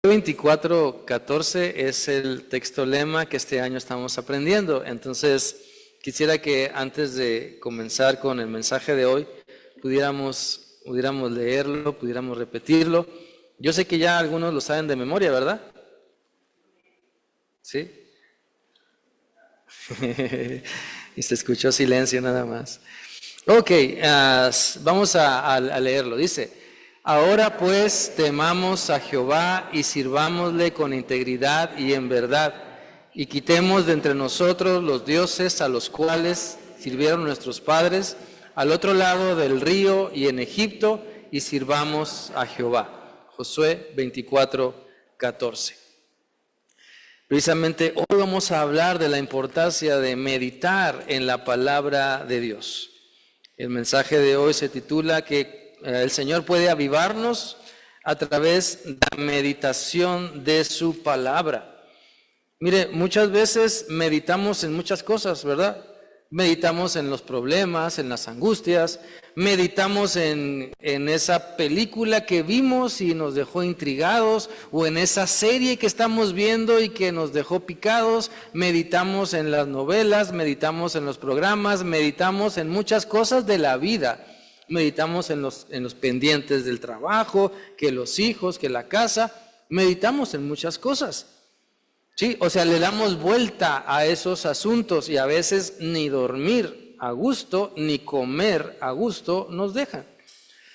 24:14 es el texto lema que este año estamos aprendiendo. Entonces, quisiera que antes de comenzar con el mensaje de hoy, pudiéramos leerlo, pudiéramos repetirlo. Yo sé que ya algunos lo saben de memoria, ¿verdad? ¿Sí? Y se escuchó silencio nada más. Ok, vamos a leerlo. Dice: ahora pues temamos a Jehová y sirvámosle con integridad y en verdad, y quitemos de entre nosotros los dioses a los cuales sirvieron nuestros padres al otro lado del río y en Egipto, y sirvamos a Jehová. Josué 24:14. Precisamente hoy vamos a hablar de la importancia de meditar en la palabra de Dios. El mensaje de hoy se titula que el Señor puede avivarnos a través de la meditación de su palabra. Mire, muchas veces meditamos en muchas cosas, ¿verdad? Meditamos en los problemas, en las angustias, meditamos en esa película que vimos y nos dejó intrigados, o en esa serie que estamos viendo y que nos dejó picados, meditamos en las novelas, meditamos en los programas, meditamos en muchas cosas de la vida, meditamos en los pendientes del trabajo, que los hijos, que la casa, meditamos en muchas cosas. Sí, o sea, le damos vuelta a esos asuntos y a veces ni dormir a gusto, ni comer a gusto nos dejan.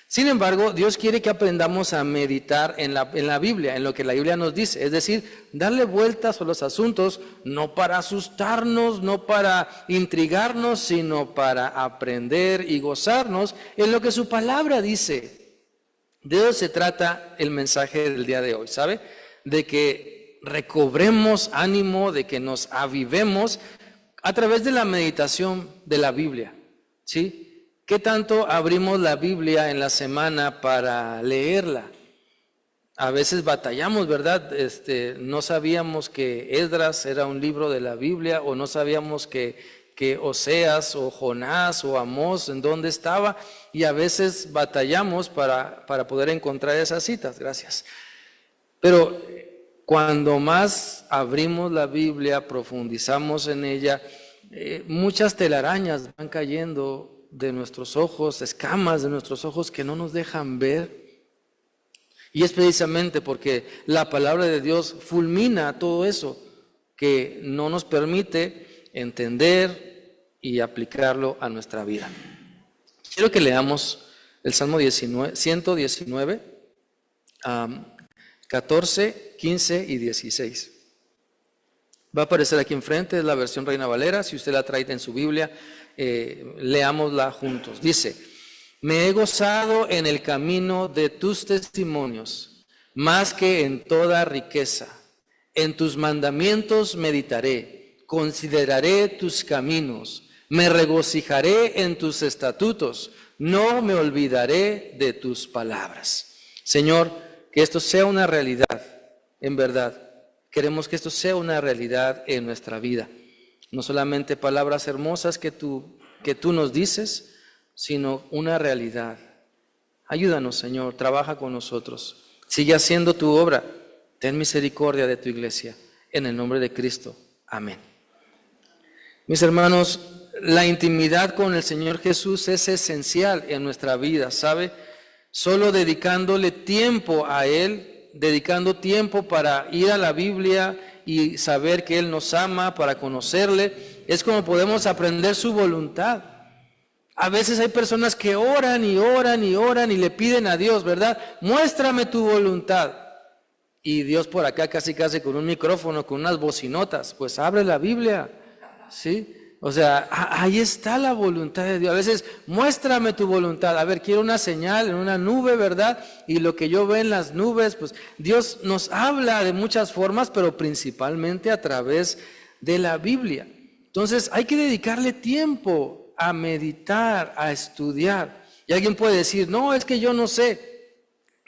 Sin embargo, Dios quiere que aprendamos a meditar en la Biblia, en lo que la Biblia nos dice. Es decir, darle vueltas a los asuntos, no para asustarnos, no para intrigarnos, sino para aprender y gozarnos en lo que su palabra dice. De eso se trata el mensaje del día de hoy, ¿sabe? De que recobremos ánimo, de que nos avivemos a través de la meditación de la Biblia, ¿sí? ¿Qué tanto abrimos la Biblia en la semana para leerla? A veces batallamos, ¿verdad? No sabíamos que Esdras era un libro de la Biblia, o no sabíamos que Oseas o Jonás o Amós en dónde estaba, y a veces batallamos para poder encontrar esas citas. Gracias. Pero cuando más abrimos la Biblia, profundizamos en ella, muchas telarañas van cayendo de nuestros ojos, escamas de nuestros ojos que no nos dejan ver. Y es precisamente porque la palabra de Dios fulmina todo eso que no nos permite entender y aplicarlo a nuestra vida. Quiero que leamos el Salmo 119, 14, 15 y 16. Va a aparecer aquí enfrente, es la versión Reina Valera. Si usted la trae en su Biblia, leámosla juntos. Dice: me he gozado en el camino de tus testimonios, más que en toda riqueza. En tus mandamientos meditaré, consideraré tus caminos, me regocijaré en tus estatutos, no me olvidaré de tus palabras. Señor, que esto sea una realidad, en verdad. Queremos que esto sea una realidad en nuestra vida. No solamente palabras hermosas que tú nos dices, sino una realidad. Ayúdanos, Señor, trabaja con nosotros. Sigue haciendo tu obra. Ten misericordia de tu iglesia. En el nombre de Cristo. Amén. Mis hermanos, la intimidad con el Señor Jesús es esencial en nuestra vida, ¿sabe? Solo dedicándole tiempo a Él, dedicando tiempo para ir a la Biblia y saber que Él nos ama, para conocerle, es como podemos aprender su voluntad. A veces hay personas que oran y oran y oran y le piden a Dios, ¿verdad? Muéstrame tu voluntad. Y Dios por acá casi con un micrófono, con unas bocinotas, pues abre la Biblia, ¿sí? O sea, ahí está la voluntad de Dios. A veces, muéstrame tu voluntad. A ver, quiero una señal en una nube, ¿verdad? Y lo que yo veo en las nubes, pues Dios nos habla de muchas formas, pero principalmente a través de la Biblia. Entonces, hay que dedicarle tiempo a meditar, a estudiar. Y alguien puede decir, no, es que yo no sé.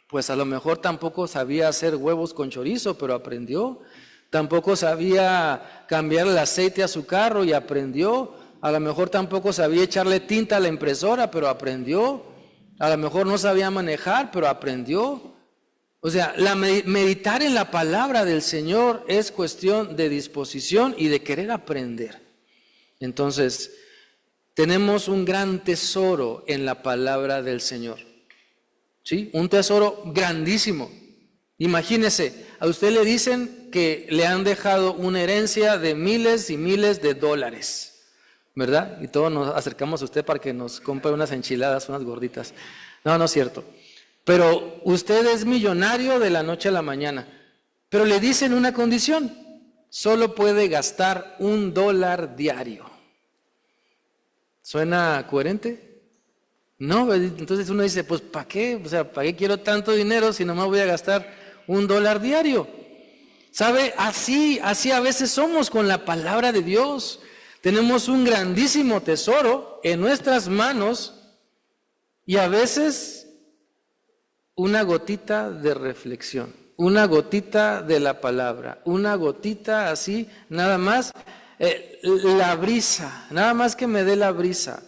Pues a lo mejor tampoco sabía hacer huevos con chorizo, pero aprendió. Tampoco sabía cambiar el aceite a su carro y aprendió. A lo mejor tampoco sabía echarle tinta a la impresora, pero aprendió. A lo mejor no sabía manejar, pero aprendió. O sea, meditar en la palabra del Señor es cuestión de disposición y de querer aprender. Entonces, tenemos un gran tesoro en la palabra del Señor. ¿Sí? Un tesoro grandísimo. Imagínese, a usted le dicen que le han dejado una herencia de miles y miles de dólares, ¿verdad? Y todos nos acercamos a usted para que nos compre unas enchiladas, unas gorditas. No, no es cierto. Pero usted es millonario de la noche a la mañana. Pero le dicen una condición: solo puede gastar $1 diario. ¿Suena coherente? No, entonces uno dice, pues ¿para qué? O sea, ¿para qué quiero tanto dinero si nomás voy a gastar $1 diario? ¿Sabe? Así a veces somos con la palabra de Dios. Tenemos un grandísimo tesoro en nuestras manos y a veces una gotita de reflexión, una gotita de la palabra, una gotita así, nada más, la brisa, nada más que me dé la brisa.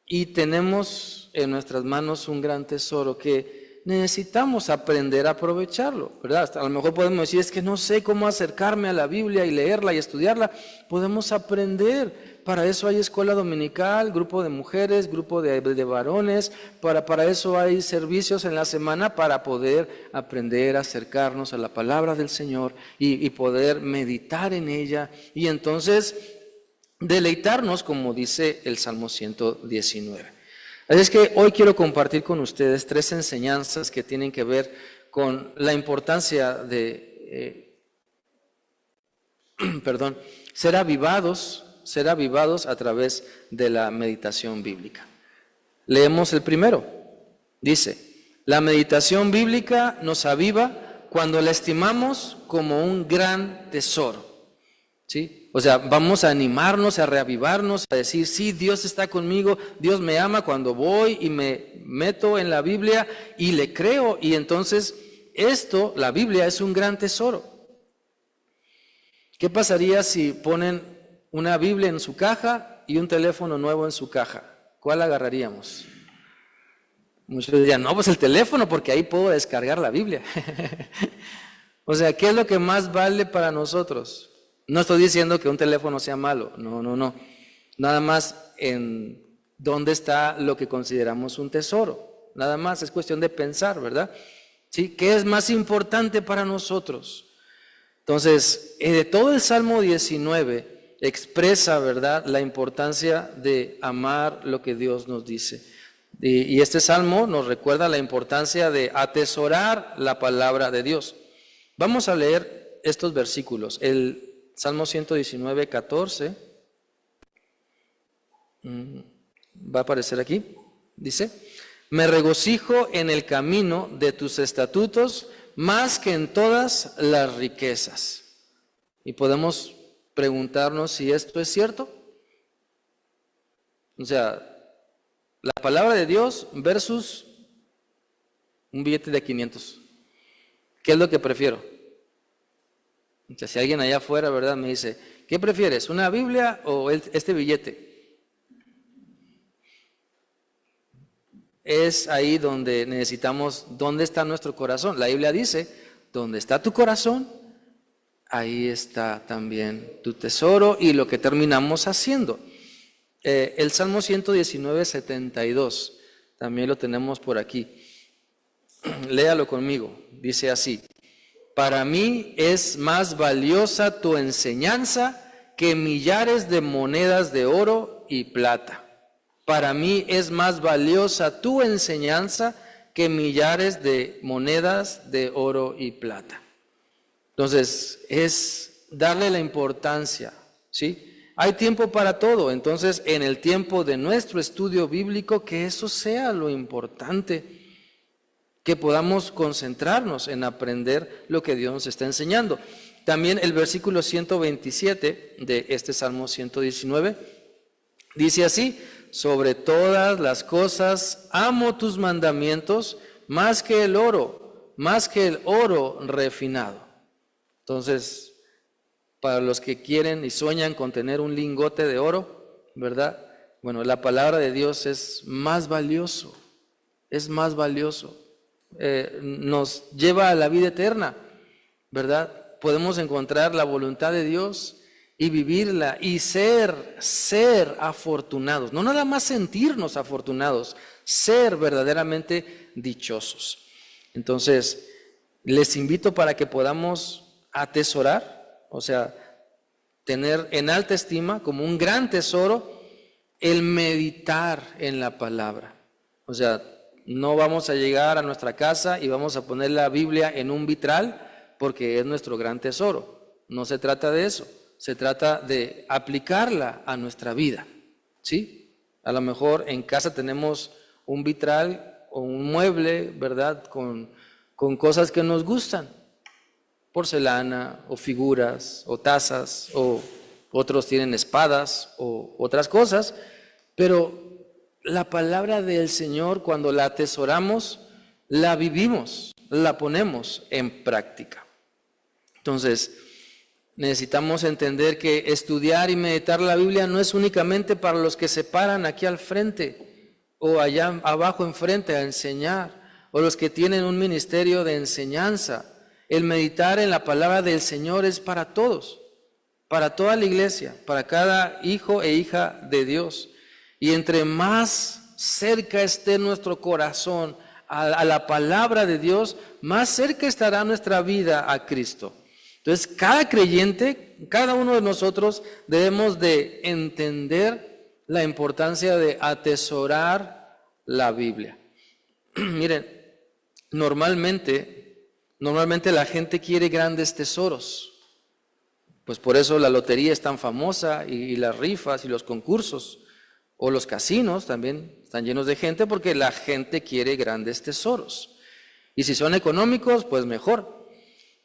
Y tenemos en nuestras manos un gran tesoro que necesitamos aprender a aprovecharlo, ¿verdad? Hasta a lo mejor podemos decir, es que no sé cómo acercarme a la Biblia y leerla y estudiarla. Podemos aprender. Para eso hay escuela dominical, grupo de mujeres, grupo de varones. Para eso hay servicios en la semana para poder aprender a acercarnos a la palabra del Señor y poder meditar en ella. Y entonces deleitarnos, como dice el Salmo 119. Así es que hoy quiero compartir con ustedes 3 enseñanzas que tienen que ver con la importancia de ser avivados a través de la meditación bíblica. Leemos el primero. Dice: la meditación bíblica nos aviva cuando la estimamos como un gran tesoro. ¿Sí? O sea, vamos a animarnos, a reavivarnos, a decir, sí, Dios está conmigo, Dios me ama cuando voy y me meto en la Biblia y le creo. Y entonces la Biblia es un gran tesoro. ¿Qué pasaría si ponen una Biblia en su caja y un teléfono nuevo en su caja? ¿Cuál agarraríamos? Muchos dirían, no, pues el teléfono, porque ahí puedo descargar la Biblia. O sea, ¿qué es lo que más vale para nosotros? No estoy diciendo que un teléfono sea malo, no. Nada más en dónde está lo que consideramos un tesoro. Nada más es cuestión de pensar, ¿verdad? ¿Sí? ¿Qué es más importante para nosotros? Entonces, de todo el Salmo 19 expresa, ¿verdad?, la importancia de amar lo que Dios nos dice. Y este Salmo nos recuerda la importancia de atesorar la palabra de Dios. Vamos a leer estos versículos. El Salmo 119, 14, va a aparecer aquí, dice: me regocijo en el camino de tus estatutos más que en todas las riquezas. Y podemos preguntarnos si esto es cierto. O sea, la palabra de Dios versus un billete de 500. ¿Qué es lo que prefiero? O sea, si alguien allá afuera, ¿verdad?, me dice, ¿qué prefieres, una Biblia o este billete? Es ahí donde necesitamos, ¿dónde está nuestro corazón? La Biblia dice, donde está tu corazón, ahí está también tu tesoro y lo que terminamos haciendo. El Salmo 119, 72, también lo tenemos por aquí. Léalo conmigo, dice así: para mí es más valiosa tu enseñanza que millares de monedas de oro y plata. Para mí es más valiosa tu enseñanza que millares de monedas de oro y plata. Entonces, es darle la importancia, ¿sí? Hay tiempo para todo, entonces en el tiempo de nuestro estudio bíblico, que eso sea lo importante, que podamos concentrarnos en aprender lo que Dios nos está enseñando. También el versículo 127 de este Salmo 119 dice así: sobre todas las cosas amo tus mandamientos más que el oro refinado. Entonces, para los que quieren y sueñan con tener un lingote de oro, ¿verdad? Bueno, la palabra de Dios es más valioso, es más valioso. nos lleva a la vida eterna, ¿verdad? Podemos encontrar la voluntad de Dios y vivirla y ser afortunados, no nada más sentirnos afortunados, ser verdaderamente dichosos. Entonces, les invito para que podamos atesorar, o sea, tener en alta estima como un gran tesoro el meditar en la palabra. O sea, no vamos a llegar a nuestra casa y vamos a poner la Biblia en un vitral porque es nuestro gran tesoro. No se trata de eso, se trata de aplicarla a nuestra vida, ¿sí? A lo mejor en casa tenemos un vitral o un mueble, ¿verdad? Con cosas que nos gustan, porcelana o figuras o tazas, o otros tienen espadas o otras cosas, pero la palabra del Señor, cuando la atesoramos, la vivimos, la ponemos en práctica. Entonces, necesitamos entender que estudiar y meditar la Biblia no es únicamente para los que se paran aquí al frente o allá abajo enfrente a enseñar, o los que tienen un ministerio de enseñanza. El meditar en la palabra del Señor es para todos, para toda la iglesia, para cada hijo e hija de Dios. Y entre más cerca esté nuestro corazón a la palabra de Dios, más cerca estará nuestra vida a Cristo. Entonces, cada creyente, cada uno de nosotros debemos de entender la importancia de atesorar la Biblia. Miren, normalmente la gente quiere grandes tesoros. Pues por eso la lotería es tan famosa y las rifas y los concursos. O los casinos también están llenos de gente porque la gente quiere grandes tesoros. Y si son económicos, pues mejor.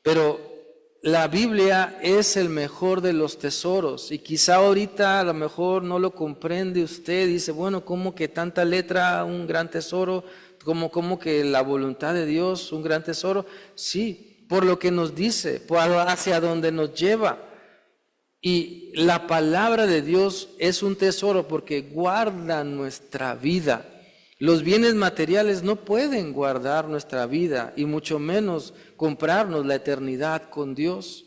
Pero la Biblia es el mejor de los tesoros. Y quizá ahorita a lo mejor no lo comprende usted. Dice, bueno, ¿cómo que tanta letra, un gran tesoro? ¿Cómo que la voluntad de Dios, un gran tesoro? Sí, por lo que nos dice, hacia donde nos lleva. Y la palabra de Dios es un tesoro porque guarda nuestra vida. Los bienes materiales no pueden guardar nuestra vida y mucho menos comprarnos la eternidad con Dios.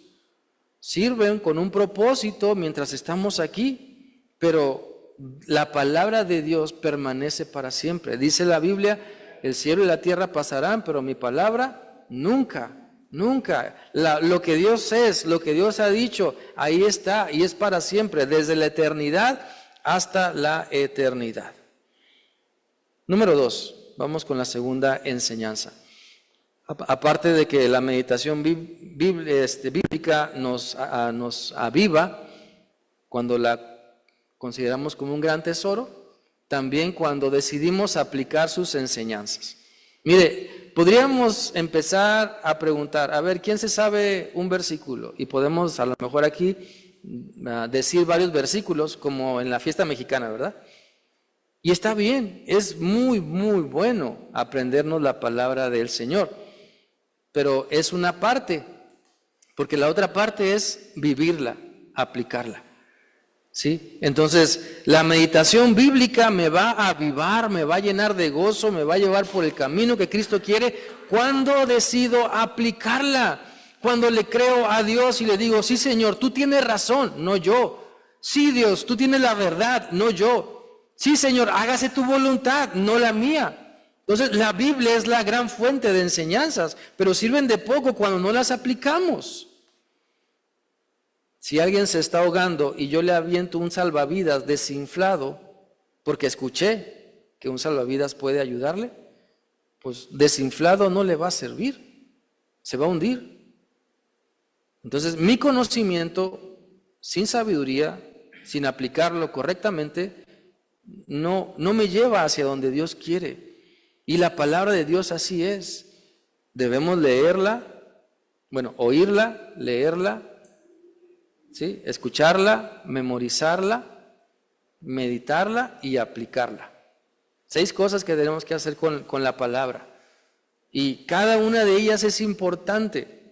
Sirven con un propósito mientras estamos aquí, pero la palabra de Dios permanece para siempre. Dice la Biblia, el cielo y la tierra pasarán, pero mi palabra nunca. Nunca. Lo que Dios es, lo que Dios ha dicho, ahí está y es para siempre, desde la eternidad hasta la eternidad. Número 2, vamos con la segunda enseñanza. Aparte de que la meditación bíblica nos aviva cuando la consideramos como un gran tesoro, también cuando decidimos aplicar sus enseñanzas. Mire, podríamos empezar a preguntar, a ver, ¿quién se sabe un versículo? Y podemos a lo mejor aquí decir varios versículos, como en la fiesta mexicana, ¿verdad? Y está bien, es muy, muy bueno aprendernos la palabra del Señor, pero es una parte, porque la otra parte es vivirla, aplicarla. ¿Sí? Entonces, la meditación bíblica me va a avivar, me va a llenar de gozo, me va a llevar por el camino que Cristo quiere cuando decido aplicarla, cuando le creo a Dios y le digo, sí Señor, tú tienes razón, no yo. Sí Dios, tú tienes la verdad, no yo. Sí Señor, hágase tu voluntad, no la mía. Entonces, la Biblia es la gran fuente de enseñanzas, pero sirven de poco cuando no las aplicamos. Si alguien se está ahogando y yo le aviento un salvavidas desinflado, porque escuché que un salvavidas puede ayudarle, pues desinflado no le va a servir, se va a hundir. Entonces, mi conocimiento, sin sabiduría, sin aplicarlo correctamente, no me lleva hacia donde Dios quiere. Y la palabra de Dios así es. Debemos leerla, oírla, leerla, ¿sí? Escucharla, memorizarla, meditarla y aplicarla. 6 cosas que tenemos que hacer con la palabra. Y cada una de ellas es importante,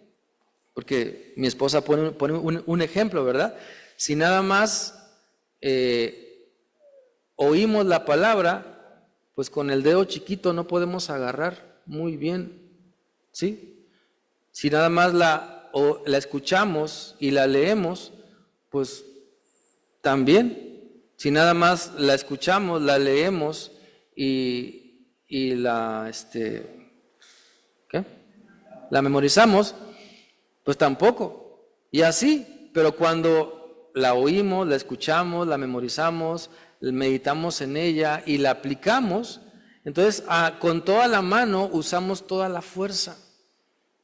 porque mi esposa pone un ejemplo, ¿verdad? Si nada más oímos la palabra, pues con el dedo chiquito no podemos agarrar. muy bien, ¿sí? Si nada más la escuchamos y la leemos, pues también. Si nada más la escuchamos, la leemos y la, ¿qué? La memorizamos, pues tampoco. Y así, pero cuando la oímos, la escuchamos, la memorizamos, meditamos en ella y la aplicamos, entonces con toda la mano usamos toda la fuerza.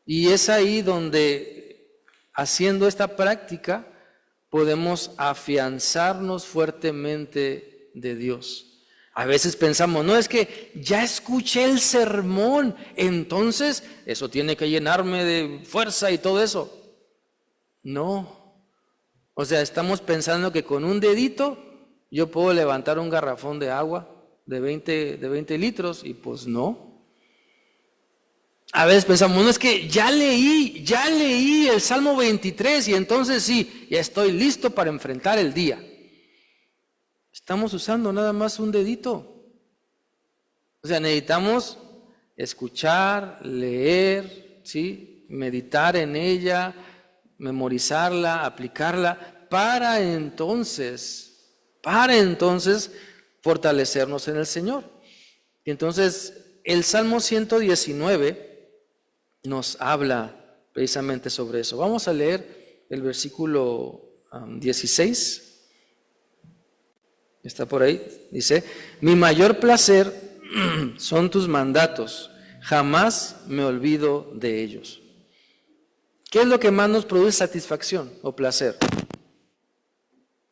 Y es ahí donde, haciendo esta práctica, podemos afianzarnos fuertemente de Dios. A veces pensamos, no, es que ya escuché el sermón, entonces eso tiene que llenarme de fuerza y todo eso. No. O sea, estamos pensando que con un dedito yo puedo levantar un garrafón de agua de 20 litros y pues no. A veces pensamos, no, es que ya leí el Salmo 23 y entonces sí, ya estoy listo para enfrentar el día. Estamos usando nada más un dedito. O sea, necesitamos escuchar, leer, ¿sí? Meditar en ella, memorizarla, aplicarla, para entonces fortalecernos en el Señor. Y entonces el Salmo 119 nos habla precisamente sobre eso. Vamos a leer el versículo 16. Está por ahí. Dice, mi mayor placer son tus mandatos, jamás me olvido de ellos. ¿Qué es lo que más nos produce satisfacción o placer?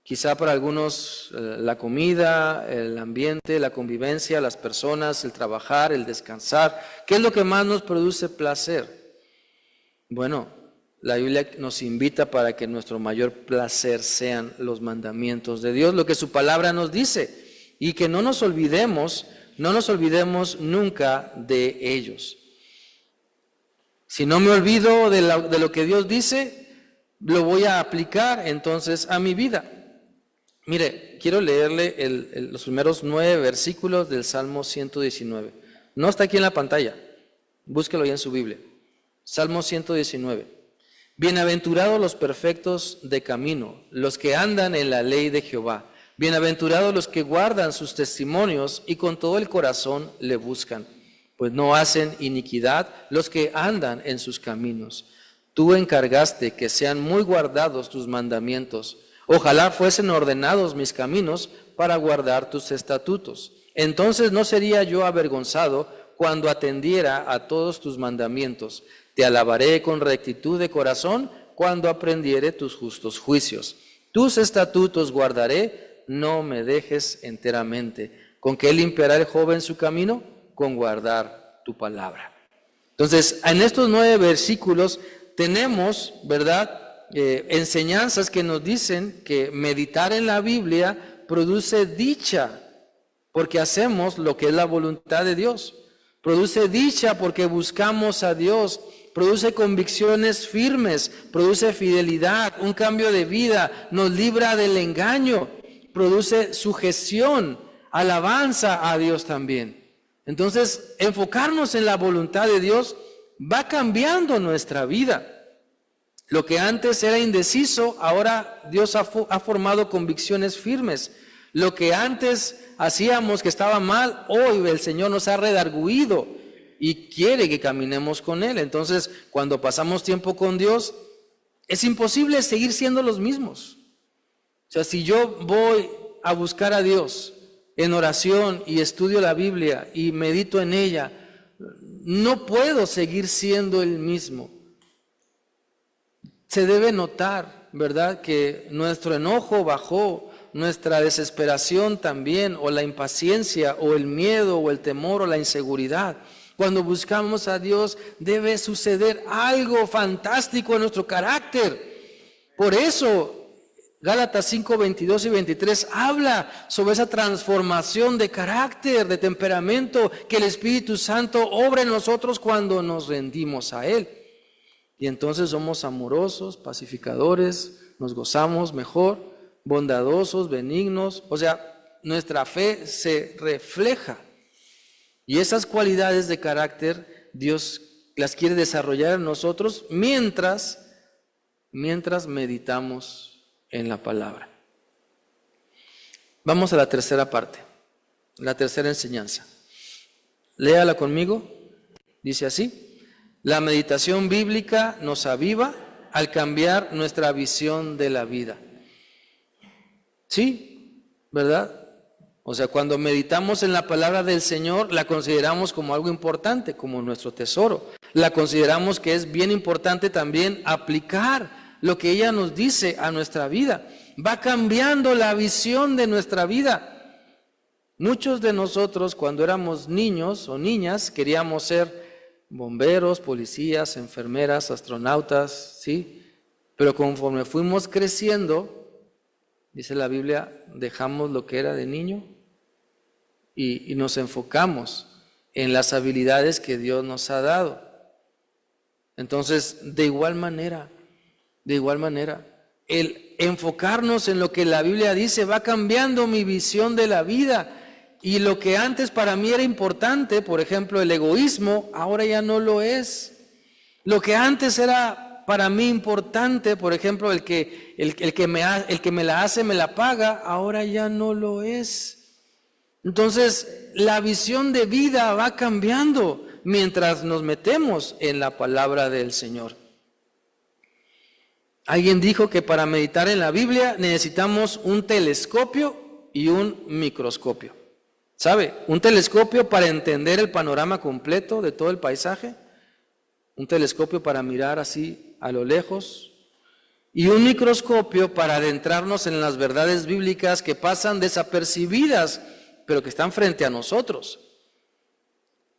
Quizá para algunos la comida, el ambiente, la convivencia, las personas, el trabajar, el descansar. ¿Qué es lo que más nos produce placer? Bueno, la Biblia nos invita para que nuestro mayor placer sean los mandamientos de Dios, lo que su palabra nos dice, y que no nos olvidemos nunca de ellos. Si no me olvido de lo que Dios dice, lo voy a aplicar entonces a mi vida. Mire, quiero leerle los primeros 9 versículos del Salmo 119. No está aquí en la pantalla, búsquelo ahí en su Biblia. Salmo 119. Bienaventurados los perfectos de camino, los que andan en la ley de Jehová. Bienaventurados los que guardan sus testimonios y con todo el corazón le buscan, pues no hacen iniquidad los que andan en sus caminos. Tú encargaste que sean muy guardados tus mandamientos. Ojalá fuesen ordenados mis caminos para guardar tus estatutos. Entonces no sería yo avergonzado cuando atendiera a todos tus mandamientos. Te alabaré con rectitud de corazón cuando aprendiere tus justos juicios. Tus estatutos guardaré, no me dejes enteramente. ¿Con qué limpiará el joven su camino? Con guardar tu palabra. Entonces, en estos 9 versículos tenemos, ¿verdad?, enseñanzas que nos dicen que meditar en la Biblia produce dicha, porque hacemos lo que es la voluntad de Dios. Produce dicha porque buscamos a Dios. Produce convicciones firmes, produce fidelidad, un cambio de vida, nos libra del engaño, produce sujeción, alabanza a Dios también. Entonces, enfocarnos en la voluntad de Dios va cambiando nuestra vida. Lo que antes era indeciso, ahora Dios ha formado convicciones firmes. Lo que antes hacíamos que estaba mal, hoy el Señor nos ha redarguido y quiere que caminemos con Él. Entonces, cuando pasamos tiempo con Dios, es imposible seguir siendo los mismos. O sea, si yo voy a buscar a Dios en oración y estudio la Biblia y medito en ella, no puedo seguir siendo el mismo. Se debe notar, ¿verdad?, que nuestro enojo bajó, nuestra desesperación también, o la impaciencia, o el miedo, o el temor, o la inseguridad. Cuando buscamos a Dios debe suceder algo fantástico en nuestro carácter. Por eso Gálatas 5, 22 y 23 habla sobre esa transformación de carácter, de temperamento, que el Espíritu Santo obra en nosotros cuando nos rendimos a Él. Y entonces somos amorosos, pacificadores, nos gozamos mejor, bondadosos, benignos. O sea, nuestra fe se refleja. Y esas cualidades de carácter Dios las quiere desarrollar en nosotros mientras meditamos en la palabra. Vamos a la tercera parte, la tercera enseñanza. Léala conmigo. Dice así: la meditación bíblica nos aviva al cambiar nuestra visión de la vida. Sí, ¿verdad? O sea, cuando meditamos en la palabra del Señor, la consideramos como algo importante, como nuestro tesoro. La consideramos que es bien importante también aplicar lo que ella nos dice a nuestra vida. Va cambiando la visión de nuestra vida. Muchos de nosotros, cuando éramos niños o niñas, queríamos ser bomberos, policías, enfermeras, astronautas, ¿sí? Pero conforme fuimos creciendo, dice la Biblia, dejamos lo que era de niño y nos enfocamos en las habilidades que Dios nos ha dado. Entonces, de igual manera, el enfocarnos en lo que la Biblia dice va cambiando mi visión de la vida. Y lo que antes para mí era importante, por ejemplo, el egoísmo, ahora ya no lo es. Lo que antes era para mí importante, por ejemplo, el que me la hace, me la paga, ahora ya no lo es. Entonces, la visión de vida va cambiando mientras nos metemos en la palabra del Señor. Alguien dijo que para meditar en la Biblia necesitamos un telescopio y un microscopio. ¿Sabe? Un telescopio para entender el panorama completo de todo el paisaje. Un telescopio para mirar así a lo lejos. Y un microscopio para adentrarnos en las verdades bíblicas que pasan desapercibidas, pero que están frente a nosotros.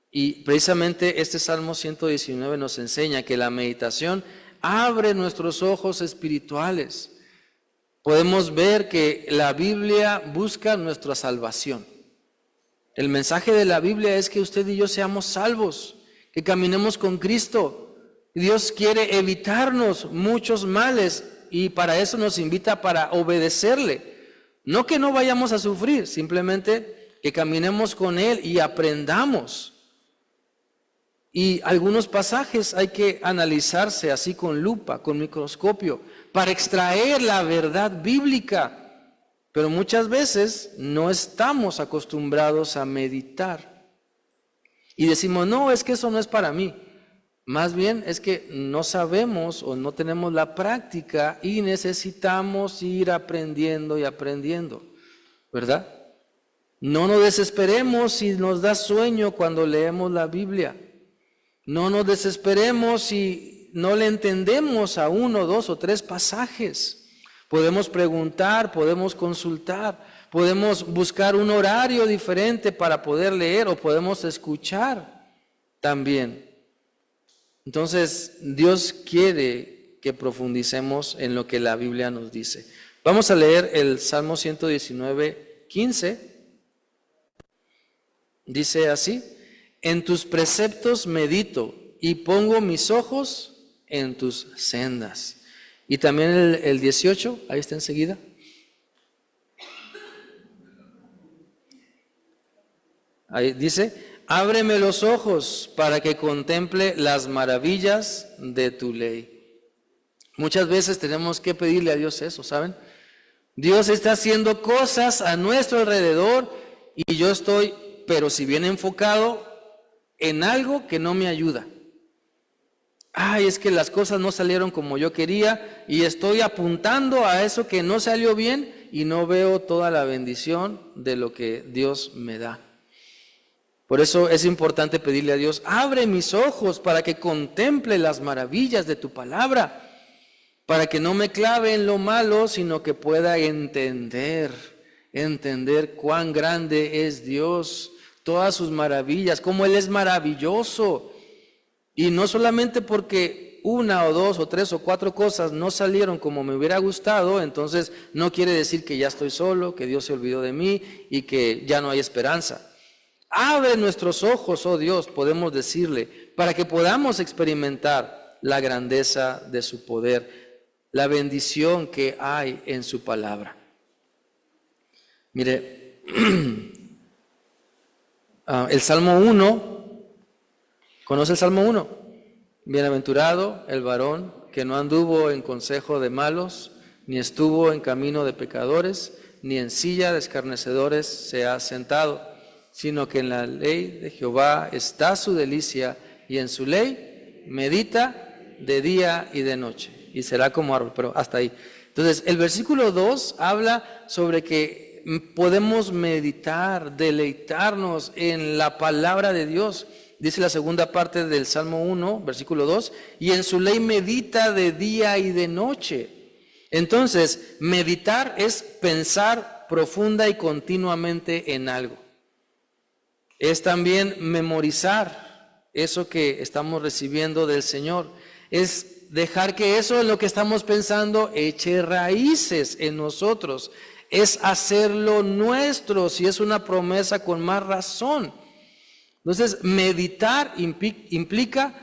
Y precisamente este Salmo 119 nos enseña que la meditación abre nuestros ojos espirituales. Podemos ver que la Biblia busca nuestra salvación. El mensaje de la Biblia es que usted y yo seamos salvos, que caminemos con Cristo. Dios quiere evitarnos muchos males y para eso nos invita para obedecerle. No que no vayamos a sufrir, simplemente que caminemos con Él y aprendamos. Y algunos pasajes hay que analizarse así con lupa, con microscopio, para extraer la verdad bíblica. Pero muchas veces no estamos acostumbrados a meditar. Y decimos, no, es que eso no es para mí. Más bien es que no sabemos o no tenemos la práctica y necesitamos ir aprendiendo y aprendiendo, ¿verdad? No nos desesperemos si nos da sueño cuando leemos la Biblia. No nos desesperemos si no le entendemos a 1, 2 o 3 pasajes. Podemos preguntar, podemos consultar, podemos buscar un horario diferente para poder leer o podemos escuchar también. Entonces, Dios quiere que profundicemos en lo que la Biblia nos dice. Vamos a leer el Salmo 119, 15. Dice así: en tus preceptos medito y pongo mis ojos en tus sendas. Y también el 18, ahí está enseguida. Ahí dice: ábreme los ojos para que contemple las maravillas de tu ley. Muchas veces tenemos que pedirle a Dios eso, ¿saben? Dios está haciendo cosas a nuestro alrededor y yo estoy, pero si bien enfocado en algo que no me ayuda. Ay, es que las cosas no salieron como yo quería y estoy apuntando a eso que no salió bien y no veo toda la bendición de lo que Dios me da. Por eso es importante pedirle a Dios: abre mis ojos para que contemple las maravillas de tu palabra, para que no me clave en lo malo, sino que pueda entender cuán grande es Dios, todas sus maravillas, cómo Él es maravilloso. Y no solamente porque 1 o 2 o 3 o 4 cosas no salieron como me hubiera gustado, entonces no quiere decir que ya estoy solo, que Dios se olvidó de mí y que ya no hay esperanza. Abre nuestros ojos, oh Dios, podemos decirle, para que podamos experimentar la grandeza de su poder, la bendición que hay en su palabra. Mire, el Salmo 1 ¿Conoce el Salmo 1? Bienaventurado el varón que no anduvo en consejo de malos, ni estuvo en camino de pecadores, ni en silla de escarnecedores se ha sentado, sino que en la ley de Jehová está su delicia, y en su ley medita de día y de noche, y será como árbol. Pero hasta ahí. Entonces, el versículo 2 habla sobre que podemos meditar, deleitarnos en la palabra de Dios. Dice la segunda parte del Salmo 1, versículo 2, y en su ley medita de día y de noche. Entonces, meditar es pensar profunda y continuamente en algo. Es también memorizar eso que estamos recibiendo del Señor. Es dejar que eso en lo que estamos pensando eche raíces en nosotros. Es hacerlo nuestro, si es una promesa con más razón. Entonces, meditar implica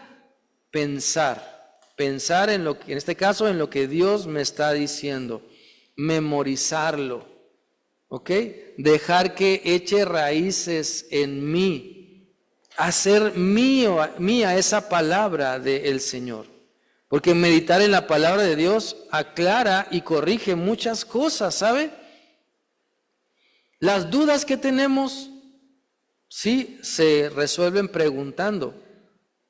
pensar en lo que, en este caso, en lo que Dios me está diciendo, memorizarlo, ¿ok? Dejar que eche raíces en mí, hacer mía esa palabra del Señor, porque meditar en la palabra de Dios aclara y corrige muchas cosas, ¿sabe? Las dudas que tenemos, sí, se resuelven preguntando,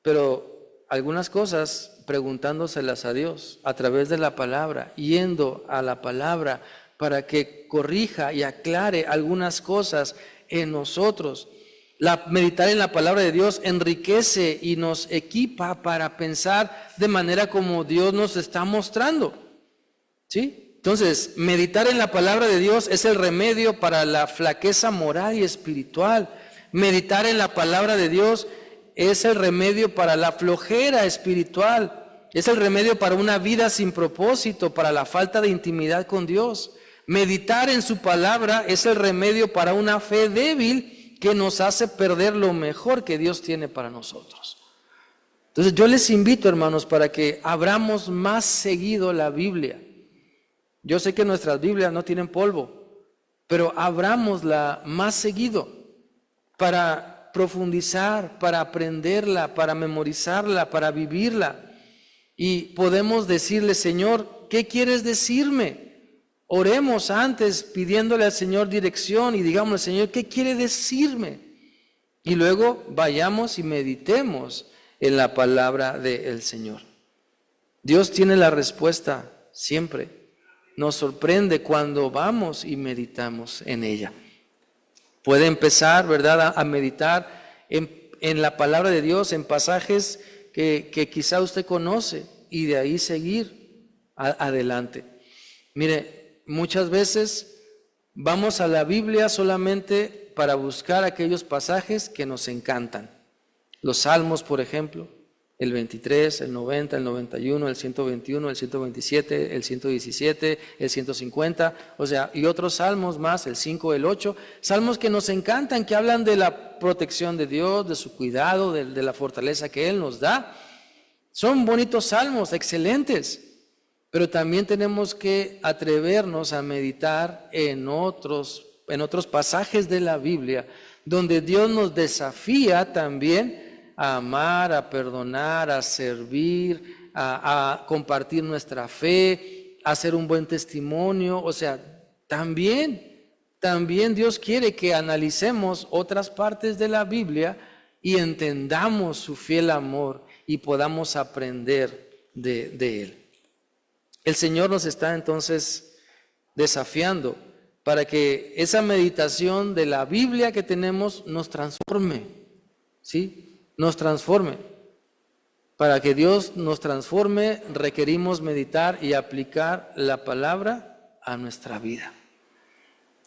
pero algunas cosas preguntándoselas a Dios a través de la palabra, yendo a la palabra para que corrija y aclare algunas cosas en nosotros. Meditar en la palabra de Dios enriquece y nos equipa para pensar de manera como Dios nos está mostrando, ¿sí? Entonces, meditar en la palabra de Dios es el remedio para la flaqueza moral y espiritual. Meditar en la palabra de Dios es el remedio para la flojera espiritual. Es el remedio para una vida sin propósito, para la falta de intimidad con Dios. Meditar en su palabra es el remedio para una fe débil que nos hace perder lo mejor que Dios tiene para nosotros. Entonces yo les invito, hermanos, para que abramos más seguido la Biblia. Yo sé que nuestras Biblias no tienen polvo, pero abrámosla más seguido para profundizar, para aprenderla, para memorizarla, para vivirla. Y podemos decirle, Señor, ¿qué quieres decirme? Oremos antes pidiéndole al Señor dirección y digámosle, Señor, ¿qué quiere decirme? Y luego vayamos y meditemos en la palabra del Señor. Dios tiene la respuesta siempre. Nos sorprende cuando vamos y meditamos en ella. Puede empezar, ¿verdad?, a meditar en la palabra de Dios, en pasajes que quizá usted conoce, y de ahí seguir adelante. Mire, muchas veces vamos a la Biblia solamente para buscar aquellos pasajes que nos encantan. Los Salmos, por ejemplo, el 23, el 90, el 91, el 121, el 127, el 117, el 150, o sea, y otros salmos más, el 5, el 8, salmos que nos encantan, que hablan de la protección de Dios, de su cuidado, de la fortaleza que Él nos da. Son bonitos salmos, excelentes, pero también tenemos que atrevernos a meditar en otros pasajes de la Biblia, donde Dios nos desafía también a amar, a perdonar, a servir, a compartir nuestra fe, a hacer un buen testimonio. O sea, también Dios quiere que analicemos otras partes de la Biblia y entendamos su fiel amor y podamos aprender de Él. El Señor nos está entonces desafiando para que esa meditación de la Biblia que tenemos nos transforme, ¿sí? Nos transforme. Para que Dios nos transforme, requerimos meditar y aplicar la palabra a nuestra vida.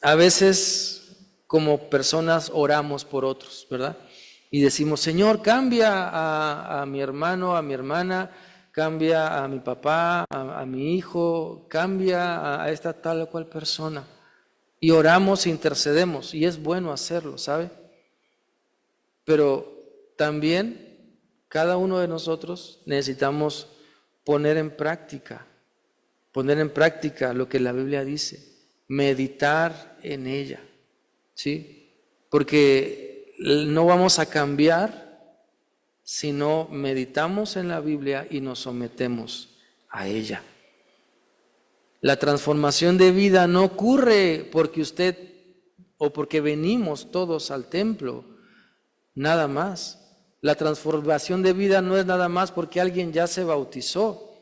A veces, como personas, oramos por otros, ¿verdad? Y decimos, Señor, cambia a mi hermano, a mi hermana, cambia a mi papá, a mi hijo, cambia a esta tal o cual persona. Y oramos e intercedemos, y es bueno hacerlo, ¿sabe? Pero también cada uno de nosotros necesitamos poner en práctica lo que la Biblia dice, meditar en ella, ¿sí? Porque no vamos a cambiar si no meditamos en la Biblia y nos sometemos a ella. La transformación de vida no ocurre porque usted o porque venimos todos al templo, nada más. La transformación de vida no es nada más porque alguien ya se bautizó.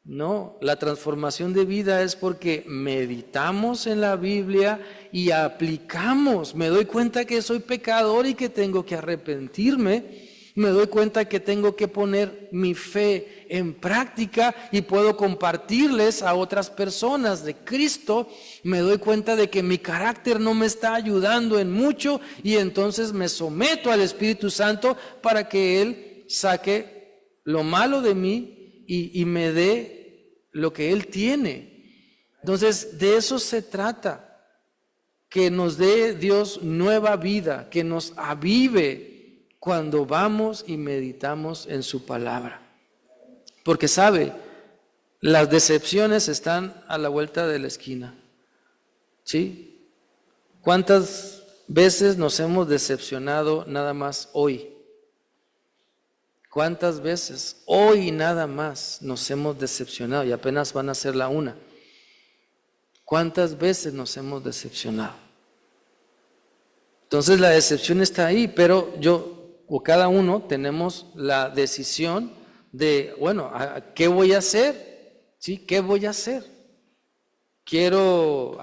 No, la transformación de vida es porque meditamos en la Biblia y aplicamos. Me doy cuenta que soy pecador y que tengo que arrepentirme. Me doy cuenta que tengo que poner mi fe en práctica y puedo compartirles a otras personas de Cristo. Me doy cuenta de que mi carácter no me está ayudando en mucho y entonces me someto al Espíritu Santo para que Él saque lo malo de mí y me dé lo que Él tiene. Entonces, de eso se trata, que nos dé Dios nueva vida, que nos avive cuando vamos y meditamos en su palabra. Porque sabe, las decepciones están a la vuelta de la esquina. ¿Sí? ¿Cuántas veces nos hemos decepcionado nada más hoy? ¿Cuántas veces hoy nada más nos hemos decepcionado? Y apenas van a ser la una. ¿Cuántas veces nos hemos decepcionado? Entonces la decepción está ahí, pero yo o cada uno tenemos la decisión de, bueno, ¿qué voy a hacer? ¿Sí? ¿Qué voy a hacer? Quiero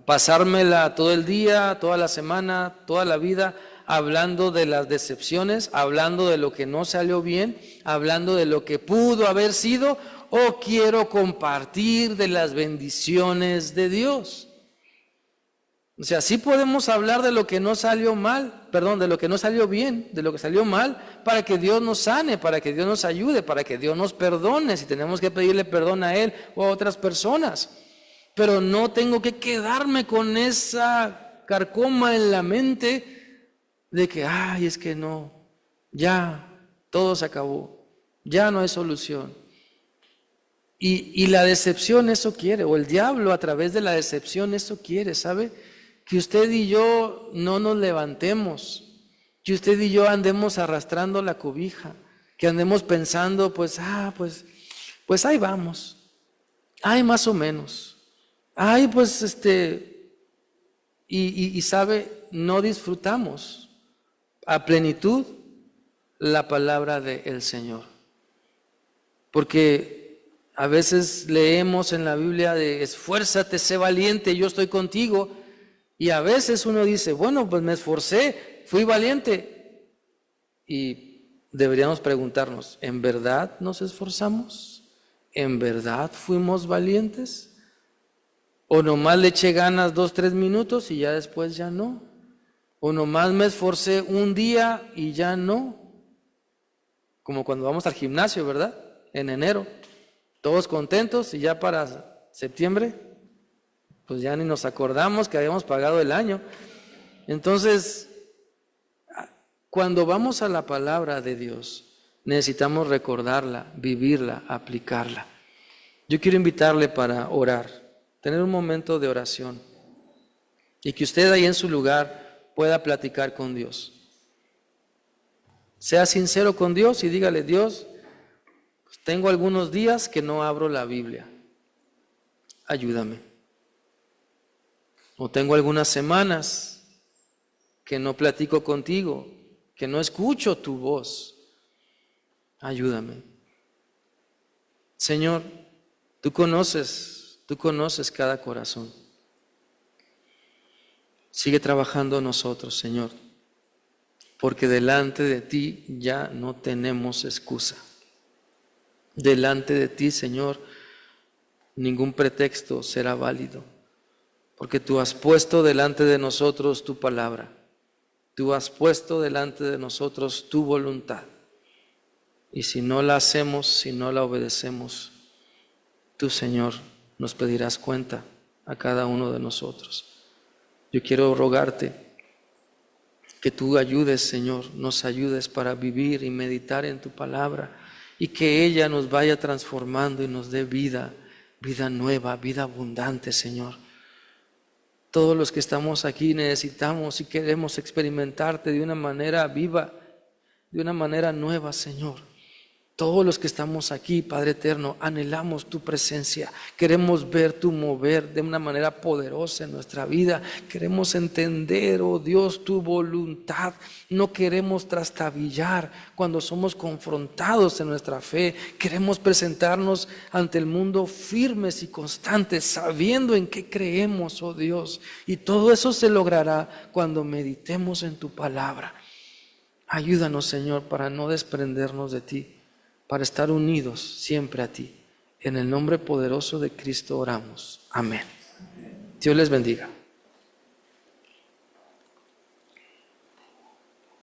pasármela todo el día, toda la semana, toda la vida hablando de las decepciones, hablando de lo que no salió bien, hablando de lo que pudo haber sido, o quiero compartir de las bendiciones de Dios. O sea, sí podemos hablar de lo que no salió mal, perdón, de lo que no salió bien, de lo que salió mal, para que Dios nos sane, para que Dios nos ayude, para que Dios nos perdone, si tenemos que pedirle perdón a Él o a otras personas. Pero no tengo que quedarme con esa carcoma en la mente de que, ay, es que no, ya, todo se acabó, ya no hay solución. Y la decepción eso quiere, o el diablo a través de la decepción eso quiere, ¿sabe? Que usted y yo no nos levantemos, que usted y yo andemos arrastrando la cobija, que andemos pensando, pues ahí vamos, ay, más o menos, ay, pues y sabe, no disfrutamos a plenitud la palabra del Señor, porque a veces leemos en la Biblia de esfuérzate, sé valiente, yo estoy contigo. Y a veces uno dice, bueno, pues me esforcé, fui valiente. Y deberíamos preguntarnos, ¿en verdad nos esforzamos? ¿En verdad fuimos valientes? ¿O nomás le eché ganas 2-3 minutos y ya después ya no? ¿O nomás me esforcé un día y ya no? Como cuando vamos al gimnasio, ¿verdad? En enero, todos contentos y ya para septiembre, pues ya ni nos acordamos que habíamos pagado el año. Entonces, cuando vamos a la palabra de Dios, necesitamos recordarla, vivirla, aplicarla. Yo quiero invitarle para orar, tener un momento de oración y que usted ahí en su lugar pueda platicar con Dios. Sea sincero con Dios y dígale, Dios, pues tengo algunos días que no abro la Biblia, ayúdame. O tengo algunas semanas que no platico contigo, que no escucho tu voz. Ayúdame. Señor, tú conoces cada corazón. Sigue trabajando en nosotros, Señor, porque delante de ti ya no tenemos excusa. Delante de ti, Señor, ningún pretexto será válido. Porque tú has puesto delante de nosotros tu palabra. Tú has puesto delante de nosotros tu voluntad. Y si no la hacemos, si no la obedecemos, tú, Señor, nos pedirás cuenta a cada uno de nosotros. Yo quiero rogarte que tú ayudes, Señor, nos ayudes para vivir y meditar en tu palabra y que ella nos vaya transformando y nos dé vida nueva, vida abundante, Señor. Todos los que estamos aquí necesitamos y queremos experimentarte de una manera viva, de una manera nueva, Señor. Todos los que estamos aquí, Padre eterno, anhelamos tu presencia. Queremos ver tu mover de una manera poderosa en nuestra vida. Queremos entender, oh Dios, tu voluntad. No queremos trastabillar cuando somos confrontados en nuestra fe. Queremos presentarnos ante el mundo firmes y constantes, sabiendo en qué creemos, oh Dios. Y todo eso se logrará cuando meditemos en tu palabra. Ayúdanos, Señor, para no desprendernos de ti, para estar unidos siempre a ti. En el nombre poderoso de Cristo oramos. Amén. Dios les bendiga.